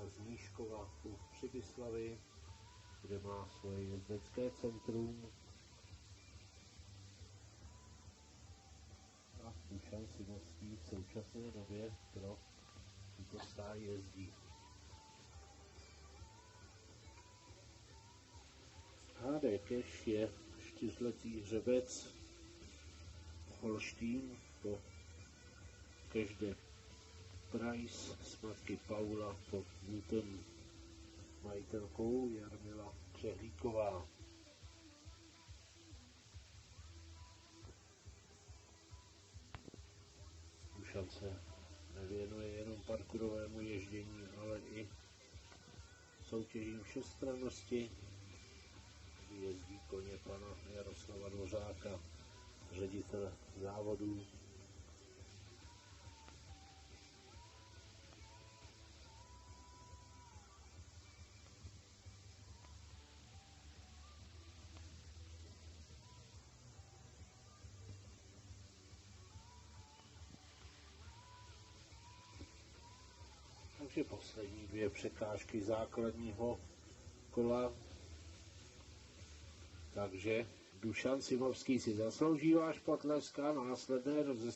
z Mníškova u Přibyslavy, kde má svoje jezdecké centrum. A Dušan Simovský v současné době pro tuto stáj jezdí. HD Cash je 4letý hřebec Holštín po Cash Price z matky Paula pod Newton, majitelkou Jarmila Přehlíková. Dušan se nevěnuje jenom parkourovému ježdění, ale i soutěžím všestrannosti, kdy jezdí koně pana Jaroslava Dvořáka, ředitele závodů. Takže poslední dvě překážky základního kola. Takže Dušan Simovský si zaslouží váš potlesk a následné rozestavení.